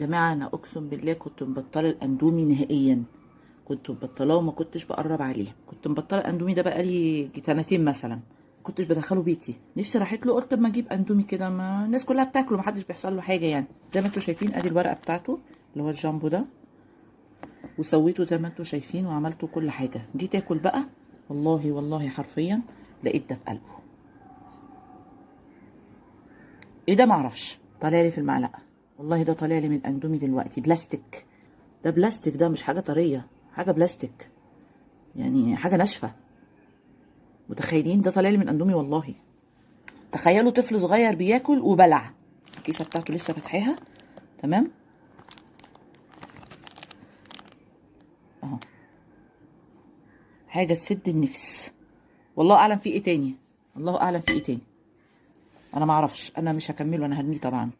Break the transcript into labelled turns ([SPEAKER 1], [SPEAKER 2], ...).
[SPEAKER 1] جماعه انا اقسم بالله كنت مبطله الاندومي نهائيا. كنت مبطلاه وما كنتش بقرب عليه. كنت مبطله الاندومي ده بقالي سنتين مثلا. ما كنتش بدخله بيتي. نفسي راحت له، قلت اما اجيب اندومي كده، ما الناس كلها بتاكله، ما حدش بيحصل له حاجه يعني. زي ما انتم شايفين ادي الورقه بتاعته اللي هو الجامبو ده، وسويته زي ما انتم شايفين وعملته كل حاجه. جيت اكل بقى، والله والله حرفيا لقيت ده في قلبه. ايه ده؟ معرفش، طالع لي في المعلقه. والله ده طالع لي من اندومي دلوقتي بلاستيك. ده بلاستيك، ده مش حاجه طريه، حاجه بلاستيك، يعني حاجه ناشفه. متخيلين؟ ده طالع لي من اندومي والله. تخيلوا طفل صغير بياكل وبلع. الكيسه بتاعته لسه فاتحاها. تمام اهو. حاجه تسد النفس. والله اعلم في ايه تاني. الله اعلم في ايه تاني. انا ما اعرفش، انا مش هكمله، انا هرميه طبعا.